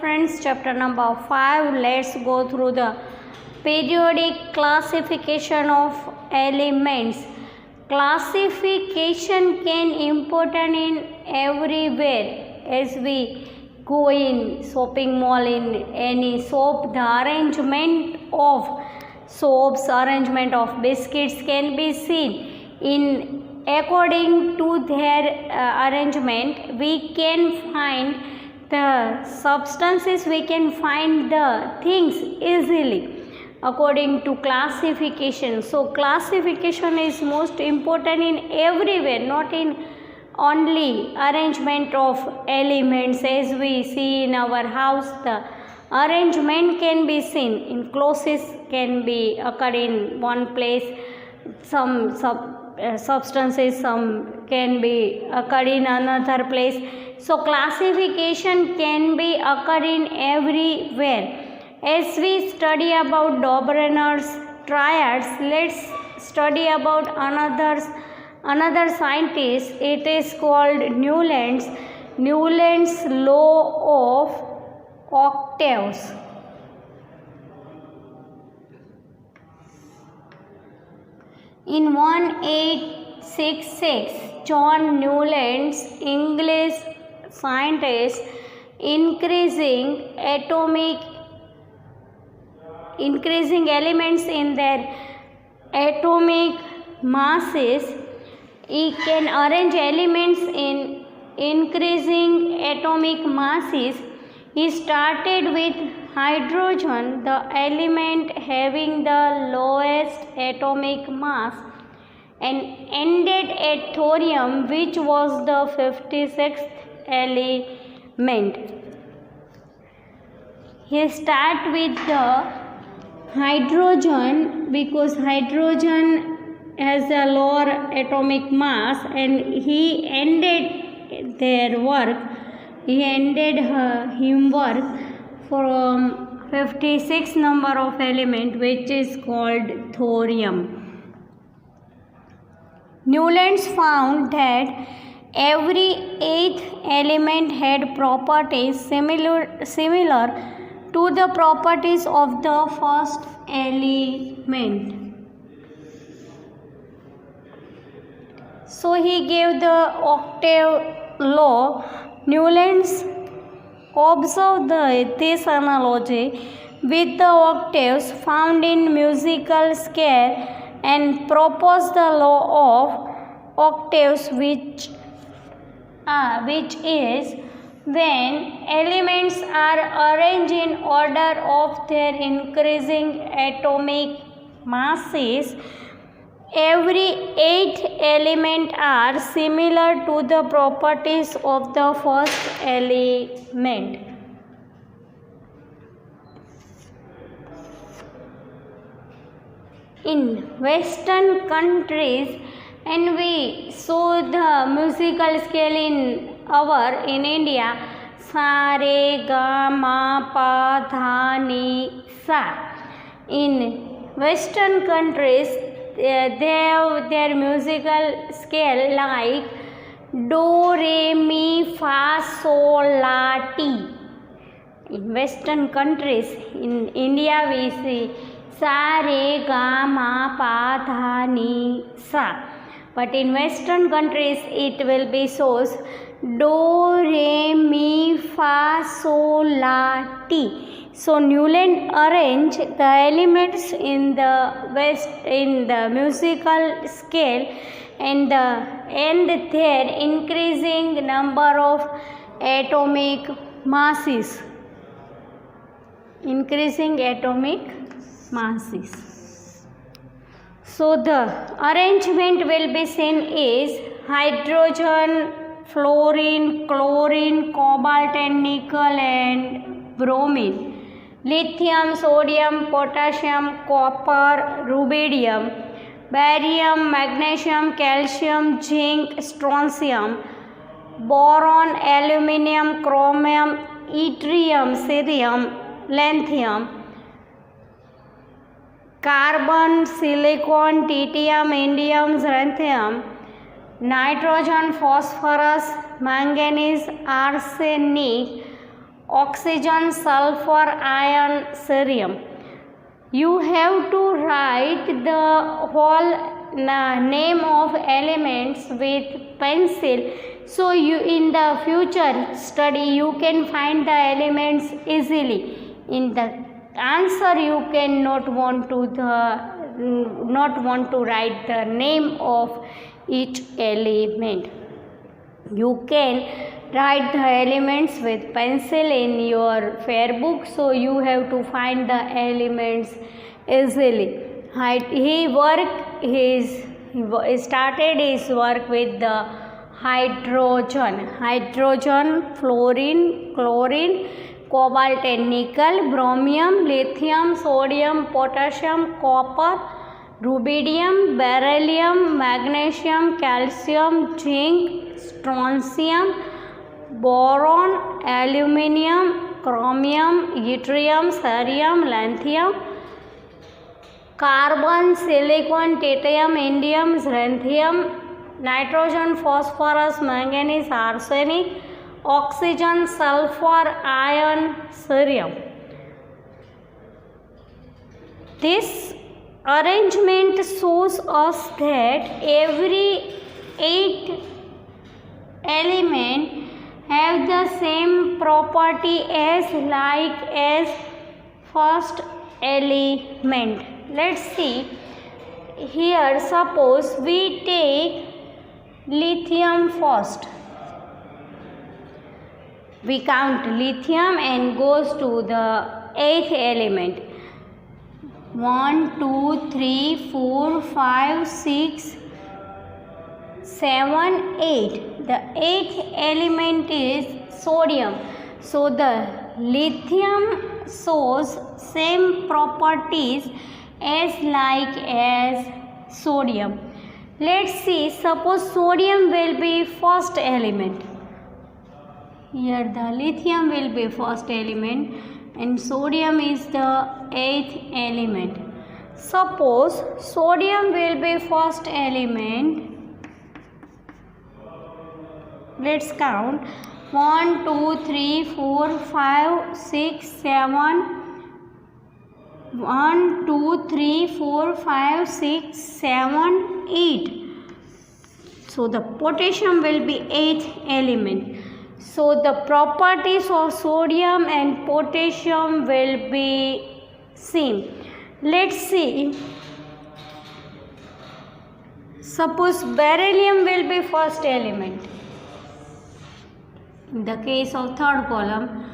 friends, chapter number 5. Let's go through the periodic classification of elements. Classification can important in everywhere. As we go in shopping mall, in any shop, the arrangement of soaps, arrangement of biscuits can be seen. In according to their arrangement, we can find the substances, we can find the things easily according to classification. So classification is most important in everywhere, not in only arrangement of elements. As we see in our house, the arrangement can be seen in clothes, can be occur in one place, some substances, some can be occur in another place. So classification can be occur in everywhere. As we study about Dobriners triads, let's study about another scientist. It is called Newland's law of octaves. In 1866, John Newland's English scientist increasing elements in their atomic masses. He can arrange elements in increasing atomic masses. He started with hydrogen, the element having the lowest atomic mass, and ended at thorium, which was the 56th element. He started with the hydrogen because hydrogen has a lower atomic mass, and he ended their work. He ended his work from 56 number of element, which is called thorium. Newlands found that every eighth element had properties similar to the properties of the first element. So he gave the octave law. Newlands observed this analogy with the octaves found in musical scale and proposed the law of octaves, which is when elements are arranged in order of their increasing atomic masses, every 8 elements are similar to the properties of the first element. In Western countries, and we saw the musical scale in India, sa re ga ma pa dha ni sa. In Western countries, they have their musical scale like do re mi fa sol la ti. In Western countries, in India we see sa re ga ma pa dha ni sa. But in Western countries, it will be shows do, re, mi, fa, sol, la, ti. So Newland arranged the elements in the musical scale and their increasing number of atomic masses. So the arrangement will be seen is hydrogen, fluorine, chlorine, cobalt and nickel and bromine, lithium, sodium, potassium, copper, rubidium, barium, magnesium, calcium, zinc, strontium, boron, aluminium, chromium, yttrium, cerium, lanthanum, carbon, silicon, tritium, indium, xanthium, nitrogen, phosphorus, manganese, arsenic, oxygen, sulfur, iron, cerium. You have to write the whole name of elements with pencil, so you in the future study you can find the elements easily. In the answer you can not want to write the name of each element. You can write the elements with pencil in your fair book, so you have to find the elements easily. He started his work with the hydrogen, fluorine, chlorine, cobalt and nickel, bromine, lithium, sodium, potassium, copper, rubidium, beryllium, magnesium, calcium, zinc, strontium, boron, aluminium, chromium, yttrium, cerium, lanthanum, carbon, silicon, titanium, indium, xanthium, nitrogen, phosphorus, manganese, arsenic, oxygen, sulfur, iron, cerium. This arrangement shows us that every 8 element have the same property as first element. Let's see here. Suppose we take lithium first. We count lithium and goes to the 8th element. 1, 2, 3, 4, 5, 6, 7, 8. The 8th element is sodium. So the lithium shows same properties as sodium. Let's see, suppose sodium will be first element. Here the lithium will be first element and sodium is the 8th element. Suppose sodium will be first element. Let's count 1, 2, 3, 4, 5, 6, 7. 1, 2, 3, 4, 5, 6, 7, 8. So the potassium will be 8th element. So the properties of sodium and potassium will be same. Let's see. Suppose beryllium will be first element. In the case of third column,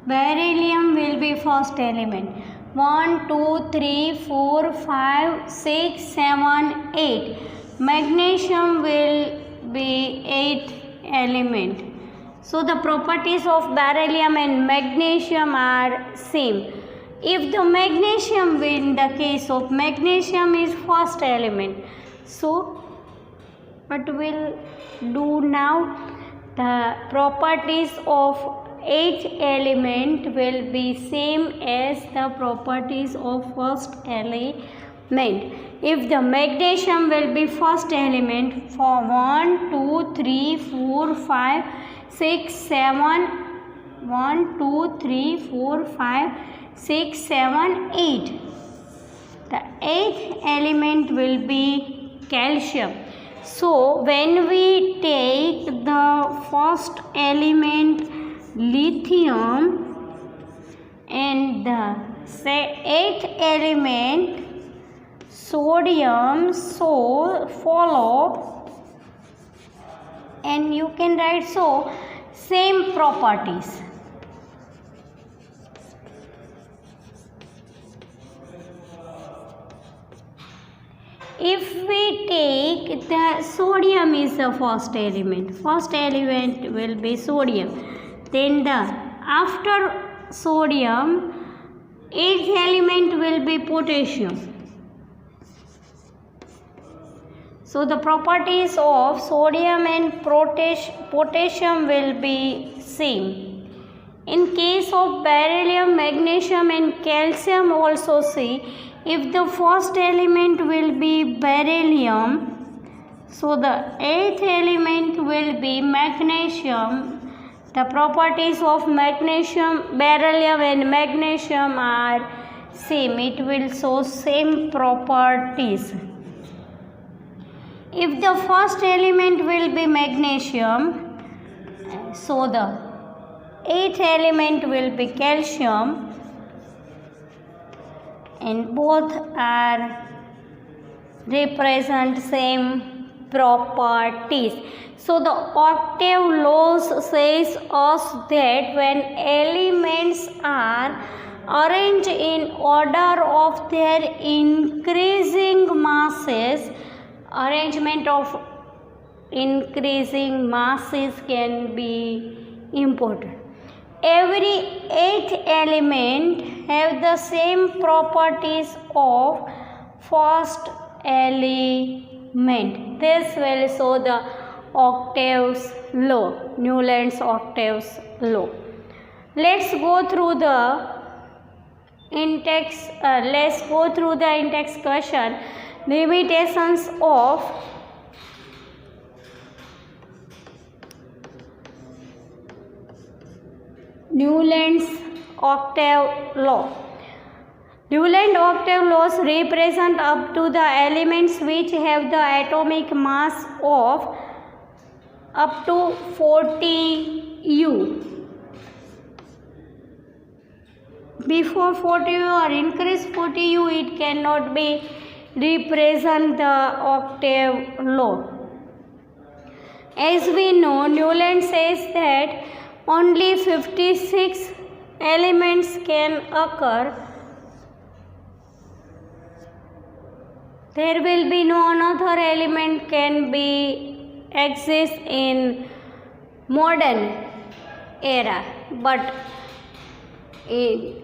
beryllium will be first element. 1, 2, 3, 4, 5, 6, 7, 8. Magnesium will be 8th element. So the properties of beryllium and magnesium are same. If the magnesium, in the case of magnesium is first element, so what we'll do now, the properties of 8th element will be same as the properties of first element. If the magnesium will be first element for 1, 2, 3, 4, 5, 6, 7, 1, 2, 3, 4, 5, 6, 7, 8. The 8th element will be calcium. So when we take the first element lithium and the 8th element sodium, so follow, and you can write so same properties. If we take the sodium is the first element will be sodium. Then the after sodium 8th element will be potassium. So the properties of sodium and potassium will be same. In case of beryllium, magnesium and calcium also see, if the first element will be beryllium, so the 8th element will be magnesium The properties of magnesium, beryllium and magnesium are same. It will show same properties. If the first element will be magnesium, so the eighth element will be calcium, and both are represent same properties. So the octave laws says us that when elements are arranged in order of their increasing masses, arrangement of increasing masses can be important. Every eighth element have the same properties of first element. This will show the octaves law, Newland's octaves law. Let's go through the in-text. Question. Limitations of Newland's octave law. Newland octave laws represent up to the elements which have the atomic mass of up to 40 U. Before 40 U or increase 40 U, it cannot be represent the octave law. As we know, Newland says that only 56 elements can occur. There will be no another element can be exist in modern era, but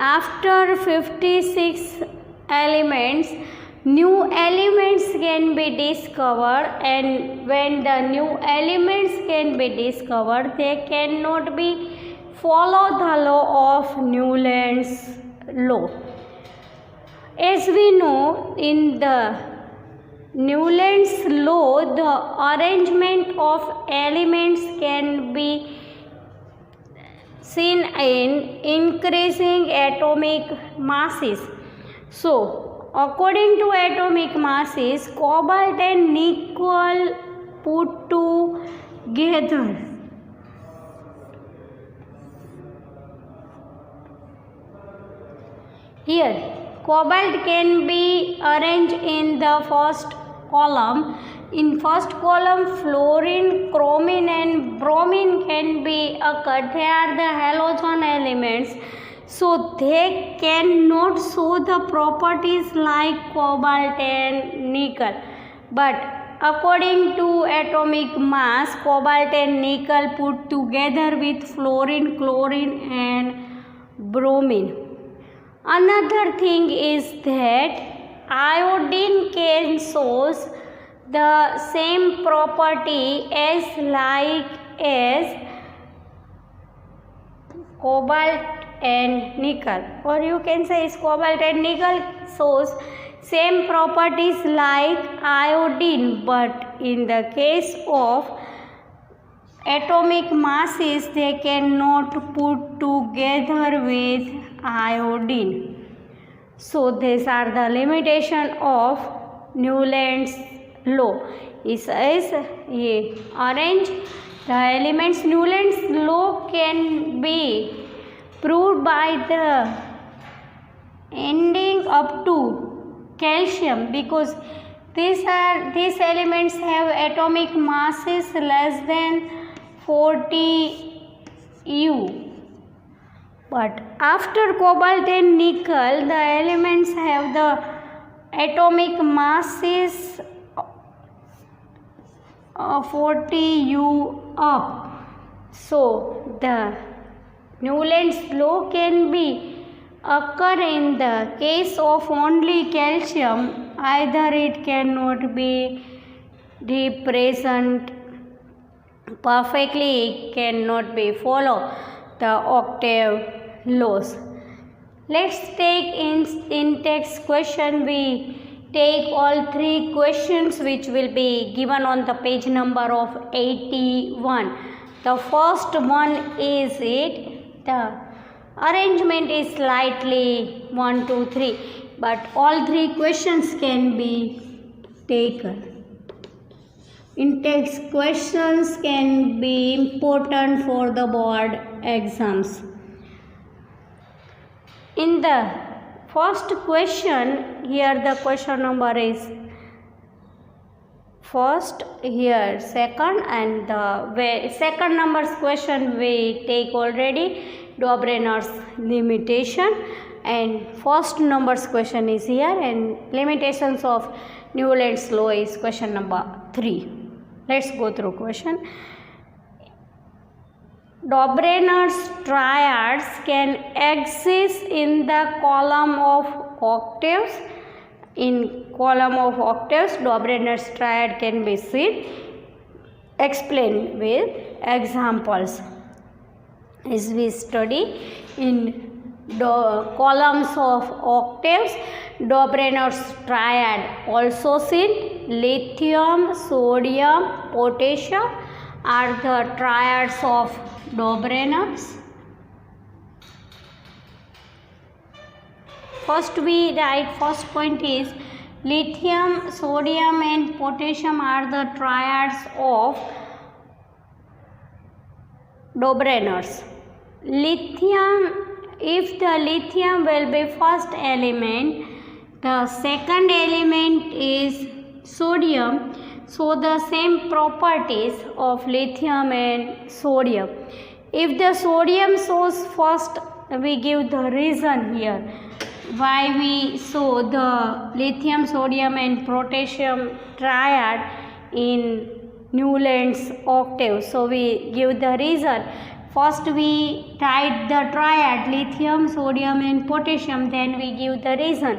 after 56 elements, new elements can be discovered, and when the new elements can be discovered, they cannot be follow the law of Newland's law. As we know, in the Newland's law, the arrangement of elements can be seen in increasing atomic masses. So, according to atomic masses, cobalt and nickel put together here, cobalt can be arranged in the first column. In first column, fluorine, chromine and bromine can be occurred. They are the halogen elements. So they cannot show the properties like cobalt and nickel. But according to atomic mass, cobalt and nickel put together with fluorine, chlorine and bromine. Another thing is that iodine can show the same property as cobalt and nickel, or you can say cobalt and nickel shows same properties like iodine, but in the case of atomic masses they cannot put together with iodine. So these are the limitation of Newland's law. It says arrange the elements. Newland's law can be proved by the ending up to calcium, because these elements have atomic masses less than 40 U. But after cobalt and nickel, the elements have the atomic masses 40 U up. So the Newland's law can be occur in the case of only calcium. Either it cannot be represent perfectly, it cannot be follow the octave laws. Let's take in text question. We take all 3 questions which will be given on the page number of 81. The first one is it. The arrangement is slightly 1, 2, 3, but all three questions can be taken. In-text questions can be important for the board exams. In the first question, here the question number is first, here second, and the second number's question we take already, Dobrynin's limitation, and first number's question is here, and limitations of Newland's law is question number 3. Let's go through question. Dobrynin's triads can exist in the column of octaves. In column of octaves, Dobrynin's triad can be seen. Explain with examples. As we study in columns of octaves, Dobrynin's triad also seen. Lithium, sodium, potassium are the triads of Dobrynin's. First we write, first point is lithium, sodium and potassium are the triads of Dobrynin's. Lithium, if the lithium will be first element, the second element is sodium, so the same properties of lithium and sodium. If the sodium shows first, we give the reason here why we show the lithium, sodium and potassium triad in Newland's octave. So we give the reason. First we write the triad lithium, sodium and potassium, then we give the reason.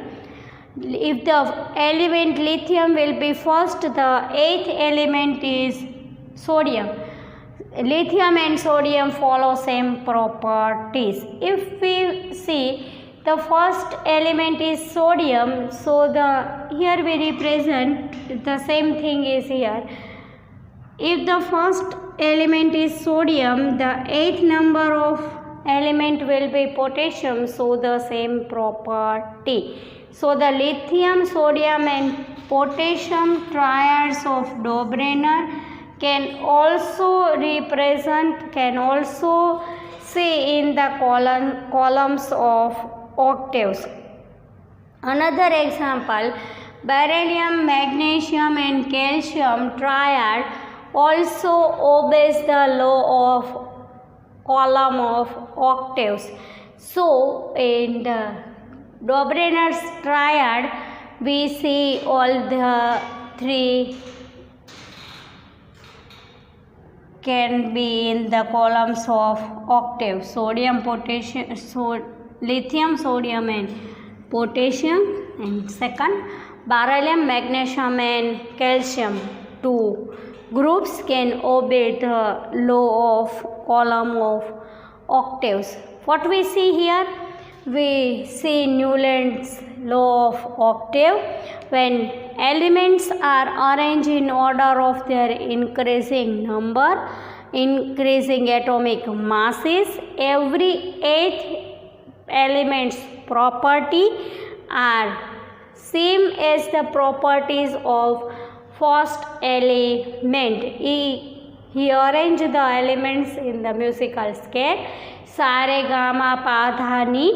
If the element lithium will be first, the eighth element is sodium. Lithium and sodium follow same properties. If we see the first element is sodium, so here we represent the same thing is here. If the first element is sodium, the eighth number of element will be potassium, so the same property. So the lithium, sodium and potassium triads of Dobrynin can also see in the columns of octaves. Another example, beryllium, magnesium and calcium triad also obeys the law of column of octaves. So in the Dobrynin's triad we see all the three can be in the columns of octaves: sodium, potassium, lithium, sodium and potassium, and second beryllium, magnesium and calcium. Two groups can obey the law of column of octaves. What we see here? We see Newland's law of octave. When elements are arranged in order of their increasing number, increasing atomic masses, every eighth element's property are same as the properties of first element. He arranged the elements in the musical scale sa re ga ma pa dha ni,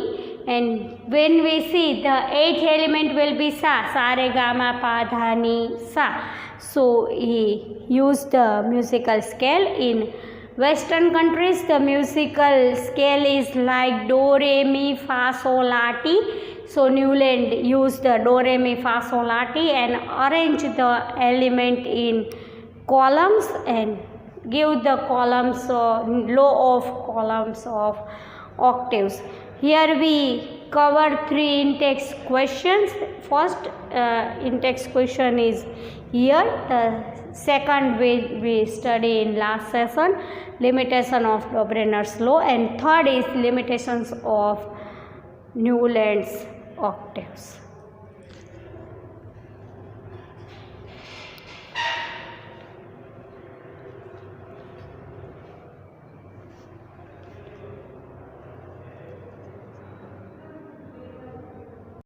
and when we see the eighth element will be sa re ga ma pa dha ni sa. So he used the musical scale. In Western countries the musical scale is like do re mi fa sol la ti. So Newland used the do re mi fa sol la ti and arranged the element in columns and give the columns law of columns of octaves. Here we cover three in-text questions. First in-text question is here. The second we study in last session, limitation of Dobrynin's law, and third is limitations of Newland's octaves.